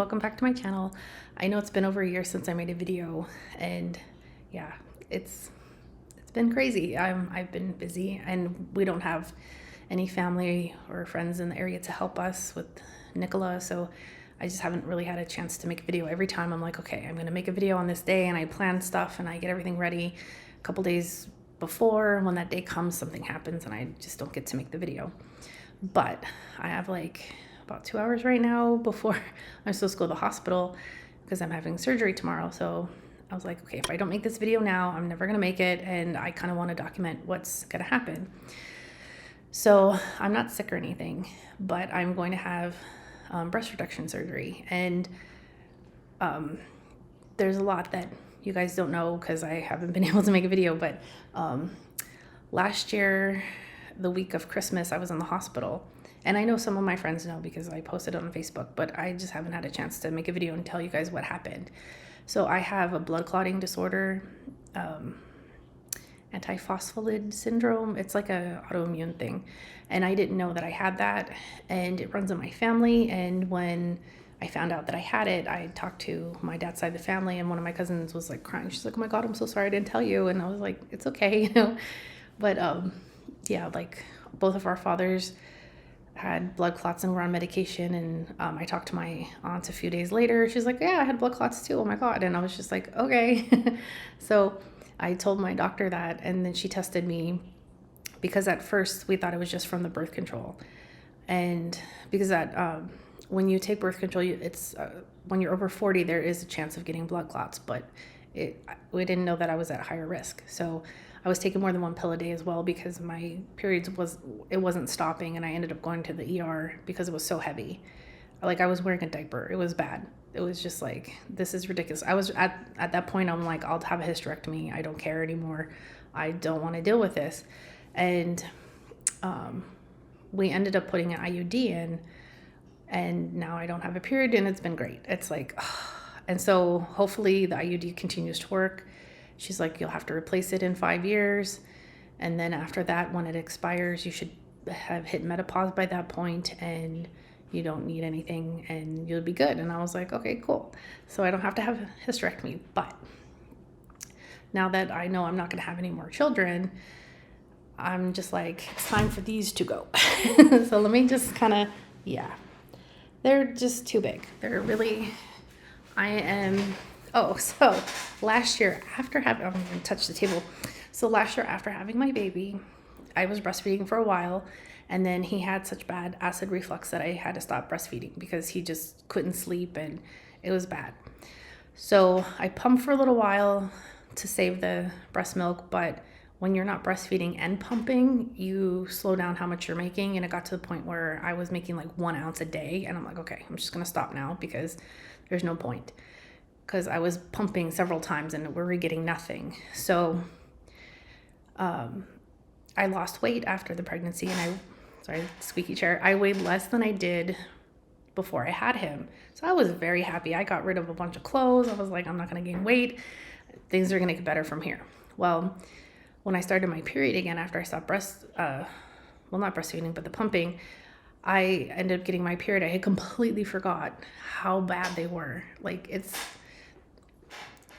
welcome back to my channel. I know it's been over a year since I made a video, and yeah, it's been crazy. I've been busy, and we don't have any family or friends in the area to help us with Nicola, so I just haven't really had a chance to make a video. Every time I'm like, okay, I'm gonna make a video on this day, and I plan stuff and I get everything ready a couple days before. When that day comes, something happens and I just don't get to make the video. But I have like about 2 hours right now before I'm supposed to go to the hospital because I'm having surgery tomorrow. So I was like, okay, if I don't make this video now, I'm never gonna make it, and I kind of want to document what's gonna happen. So I'm not sick or anything, but I'm going to have breast reduction surgery, and there's a lot that you guys don't know because I haven't been able to make a video, but last year, the week of Christmas, I was in the hospital. And I know some of my friends know because I posted it on Facebook, but I just haven't had a chance to make a video and tell you guys what happened. So I have a blood clotting disorder, antiphospholipid syndrome. It's like a autoimmune thing. And I didn't know that I had that, and it runs in my family. And when I found out that I had it, I talked to my dad's side of the family, and one of my cousins was like crying. She's like, oh my God, I'm so sorry I didn't tell you. And I was like, it's okay, you know. But yeah, like both of our fathers had blood clots and were on medication, and I talked to my aunt a few days later. She's like, yeah, I had blood clots too, oh my God. And I was just like, okay. So I told my doctor that, and then she tested me, because at first we thought it was just from the birth control. And because that when you take birth control, it's when you're over 40, there is a chance of getting blood clots, but we didn't know that I was at higher risk. So I was taking more than one pill a day as well, because my periods wasn't stopping, and I ended up going to the ER because it was so heavy. Like, I was wearing a diaper. It was bad. It was just like, this is ridiculous. I was at that point, I'm like, I'll have a hysterectomy. I don't care anymore. I don't want to deal with this. And we ended up putting an IUD in, and now I don't have a period, and it's been great. It's like, and so hopefully the IUD continues to work. She's like, you'll have to replace it in 5 years. And then after that, when it expires, you should have hit menopause by that point, and you don't need anything, and you'll be good. And I was like, okay, cool. So I don't have to have a hysterectomy. But now that I know I'm not going to have any more children, I'm just like, it's time for these to go. So let me just kind of, yeah, they're just too big. They're really, so last year after having, I'm going to touch the table. So last year after having my baby, I was breastfeeding for a while, and then he had such bad acid reflux that I had to stop breastfeeding because he just couldn't sleep, and it was bad. So I pumped for a little while to save the breast milk, but when you're not breastfeeding and pumping, you slow down how much you're making. And it got to the point where I was making like 1 ounce a day, and I'm like, okay, I'm just going to stop now because there's no point. Because I was pumping several times and we were getting nothing. So I lost weight after the pregnancy, and squeaky chair. I weighed less than I did before I had him. So I was very happy. I got rid of a bunch of clothes. I was like, I'm not going to gain weight. Things are going to get better from here. Well, when I started my period again after I stopped not breastfeeding, but the pumping, I ended up getting my period. I had completely forgot how bad they were. Like,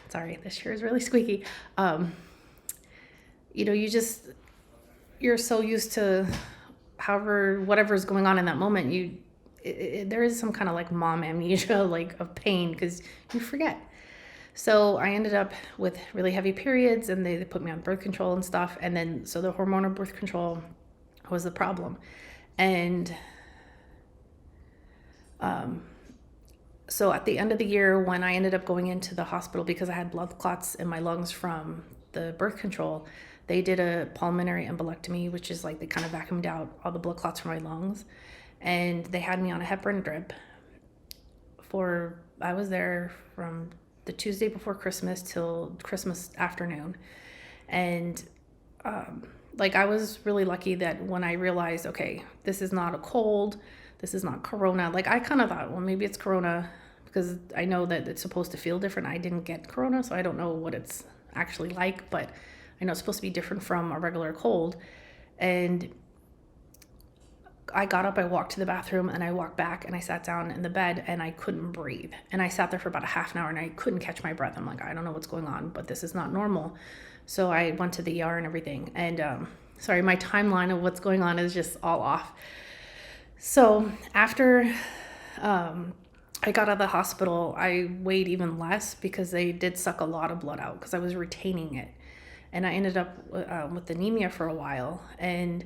sorry, this chair is really squeaky. You know, you're so used to whatever's going on in that moment, there is some kind of like mom amnesia, like of pain, because you forget. So I ended up with really heavy periods, and they put me on birth control and stuff. And then, so the hormonal birth control was the problem. And so at the end of the year, when I ended up going into the hospital because I had blood clots in my lungs from the birth control, they did a pulmonary embolectomy, which is like they kind of vacuumed out all the blood clots from my lungs. And they had me on a heparin drip I was there from the Tuesday before Christmas till Christmas afternoon. And like, I was really lucky that when I realized, okay, this is not a cold, this is not corona. Like, I kind of thought, well, maybe it's corona, because I know that it's supposed to feel different. I didn't get corona, so I don't know what it's actually like, but I know it's supposed to be different from a regular cold. And I got up, I walked to the bathroom, and I walked back, and I sat down in the bed, and I couldn't breathe. And I sat there for about a half an hour, and I couldn't catch my breath. I'm like, I don't know what's going on, but this is not normal. So I went to the ER and everything. And sorry, my timeline of what's going on is just all off. So after I got out of the hospital, I weighed even less because they did suck a lot of blood out because I was retaining it. And I ended up with anemia for a while. And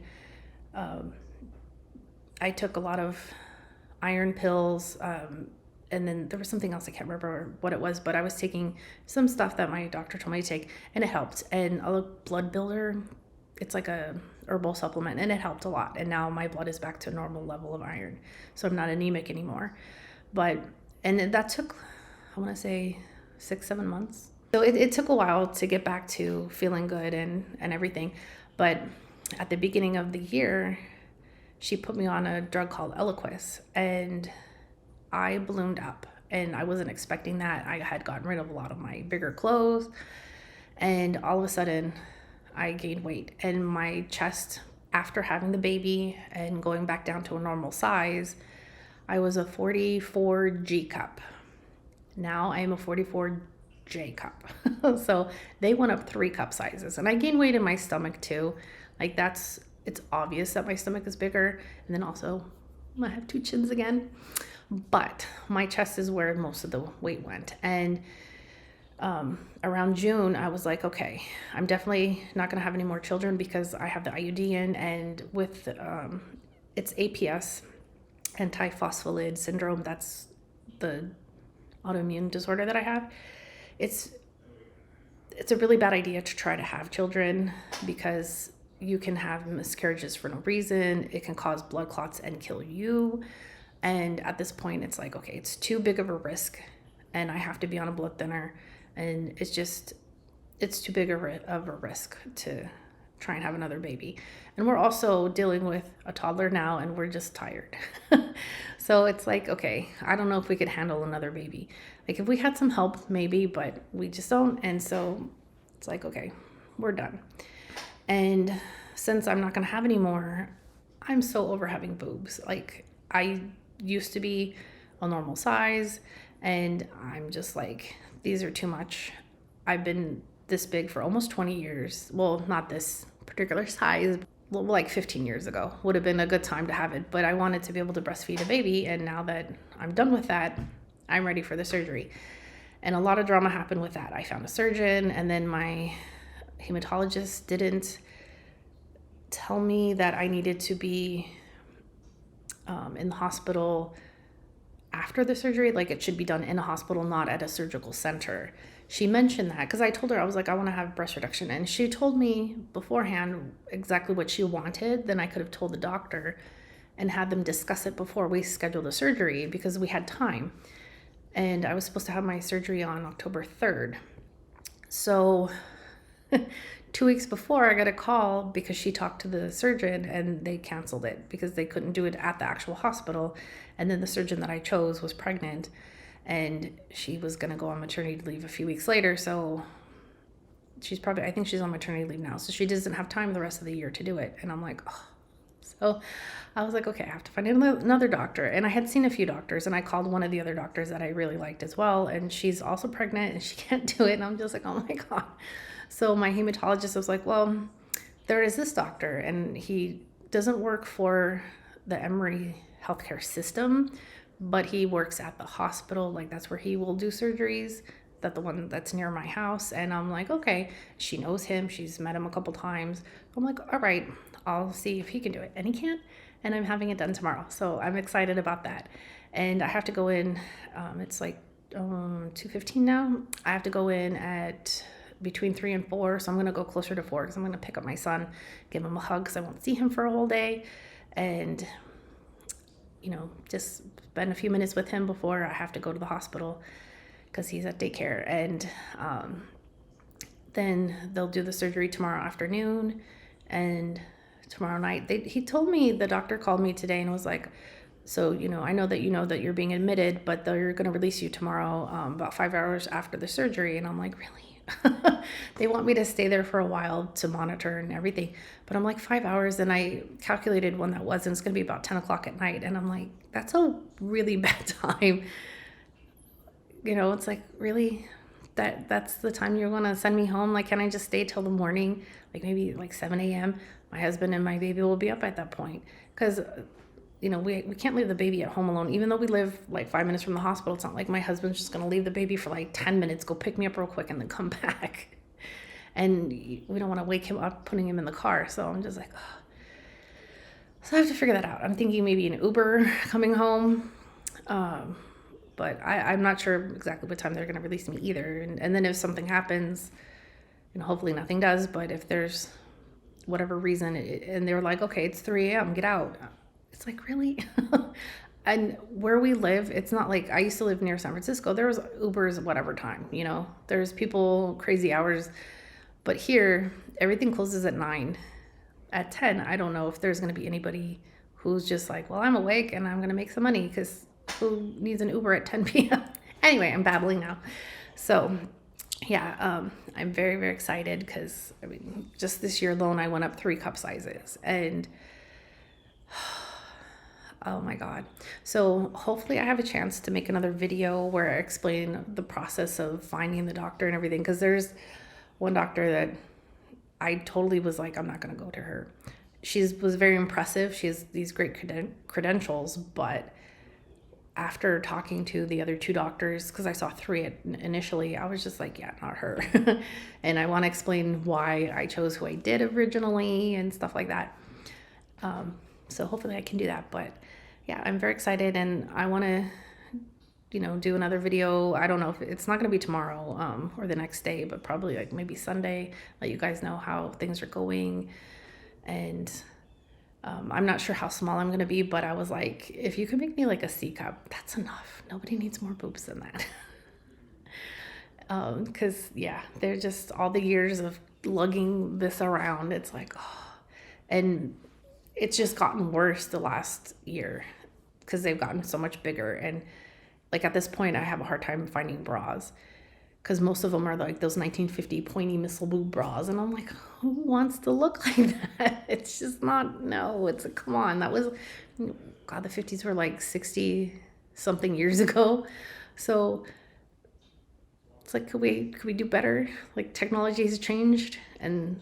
I took a lot of iron pills. And then there was something else, I can't remember what it was, but I was taking some stuff that my doctor told me to take, and it helped. And a blood builder, it's like a herbal supplement, and it helped a lot. And now my blood is back to a normal level of iron, so I'm not anemic anymore. And that took, I want to say 6-7 months. So it took a while to get back to feeling good and everything. But at the beginning of the year, she put me on a drug called Eliquis, and I ballooned up, and I wasn't expecting that. I had gotten rid of a lot of my bigger clothes, and all of a sudden I gained weight. And my chest, after having the baby and going back down to a normal size, I was a 44 G cup. Now I am a 44 J cup. So they went up 3 cup sizes. And I gained weight in my stomach too. Like it's obvious that my stomach is bigger. And then also I have 2 chins again. But my chest is where most of the weight went. And around June, I was like, okay, I'm definitely not going to have any more children because I have the IUD in, and with it's APS, antiphospholipid syndrome. That's the autoimmune disorder that I have. It's a really bad idea to try to have children because you can have miscarriages for no reason. It can cause blood clots and kill you. And at this point, it's like, okay, it's too big of a risk, and I have to be on a blood thinner, and it's too big of a risk to try and have another baby. And we're also dealing with a toddler now, and we're just tired. So it's like, okay, I don't know if we could handle another baby. Like if we had some help, maybe, but we just don't. And so it's like, okay, we're done. And since I'm not going to have any more, I'm so over having boobs. Like I used to be a normal size, and I'm just like, these are too much. I've been this big for almost 20 years. Well, not this particular size, like 15 years ago would have been a good time to have it, but I wanted to be able to breastfeed a baby. And now that I'm done with that, I'm ready for the surgery. And a lot of drama happened with that. I found a surgeon, and then my hematologist didn't tell me that I needed to be in the hospital after the surgery. Like it should be done in a hospital, not at a surgical center. She mentioned that because I told her, I was like, I want to have breast reduction. And she told me beforehand exactly what she wanted. Then I could have told the doctor and had them discuss it before we scheduled the surgery because we had time. And I was supposed to have my surgery on October 3rd. So 2 weeks before, I got a call because she talked to the surgeon and they canceled it because they couldn't do it at the actual hospital. And then the surgeon that I chose was pregnant, and she was going to go on maternity leave a few weeks later. So I think she's on maternity leave now. So she doesn't have time the rest of the year to do it. And I'm like, oh. So I was like, okay, I have to find another doctor. And I had seen a few doctors, and I called one of the other doctors that I really liked as well. And she's also pregnant and she can't do it. And I'm just like, oh my God. So my hematologist was like, well, there is this doctor, and he doesn't work for the Emory healthcare system, but he works at the hospital. Like that's where he will do surgeries, the one that's near my house. And I'm like, okay, she knows him. She's met him a couple times. I'm like, all right, I'll see if he can do it. And he can, and I'm having it done tomorrow. So I'm excited about that. And I have to go in, it's like 2:15 now. I have to go in at between 3 and 4. So I'm going to go closer to 4 because I'm going to pick up my son, give him a hug because I won't see him for a whole day. And, just spend a few minutes with him before I have to go to the hospital because he's at daycare. And then they'll do the surgery tomorrow afternoon. And tomorrow night, the doctor called me today and was like, so, I know that you're being admitted, but they're going to release you tomorrow about 5 hours after the surgery. And I'm like, really? they want me to stay there for a while to monitor and everything. But I'm like 5 hours, and I calculated when that was, and it's going to be about 10 o'clock at night. And I'm like, that's a really bad time. It's like, really? That's the time you're going to send me home? Like, can I just stay till the morning? Like maybe like 7 a.m. My husband and my baby will be up at that point. Because we can't leave the baby at home alone. Even though we live like 5 minutes from the hospital, it's not like my husband's just going to leave the baby for like 10 minutes, go pick me up real quick, and then come back. And we don't want to wake him up putting him in the car. So I'm just like, oh. So I have to figure that out. I'm thinking maybe an Uber coming home. But I'm not sure exactly what time they're going to release me either. And then if something happens, hopefully nothing does, but if there's whatever reason, and they're like, okay, it's 3 a.m., get out. It's like, really? And where we live, it's not like, I used to live near San Francisco. There was Ubers whatever time, there's people crazy hours. But here, everything closes at 9. At 10, I don't know if there's going to be anybody who's just like, well, I'm awake and I'm going to make some money, because who needs an Uber at 10 p.m.? Anyway, I'm babbling now. So yeah, I'm very, very excited, because just this year alone, I went up 3 cup sizes, and oh my God. So hopefully I have a chance to make another video where I explain the process of finding the doctor and everything, because there's one doctor that I totally was like, I'm not going to go to her. She was very impressive. She has these great credentials, but after talking to the other 2 doctors, because I saw 3 initially, I was just like, yeah, not her. And I want to explain why I chose who I did originally and stuff like that. So hopefully I can do that. But yeah, I'm very excited, and I want to, do another video. I don't know if it's not going to be tomorrow or the next day, but probably like maybe Sunday, let you guys know how things are going. And I'm not sure how small I'm going to be, but I was like, if you could make me like a C cup, that's enough. Nobody needs more boobs than that. Because yeah, they're just all the years of lugging this around. It's like, oh, and it's just gotten worse the last year, because they've gotten so much bigger. And like at this point, I have a hard time finding bras, because most of them are like those 1950 pointy missile boob bras. And I'm like, who wants to look like that? It's just not, no, it's a, come on. That was, God, the 50s were like 60 something years ago. So it's like, could we do better? Like, technology has changed, and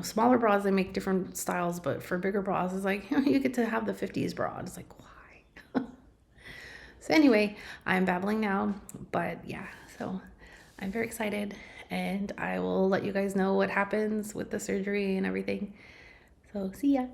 smaller bras, they make different styles, but for bigger bras, it's like, you get to have the 50s bra. It's like, why? So anyway, I'm babbling now, but yeah, so I'm very excited, and I will let you guys know what happens with the surgery and everything. So see ya.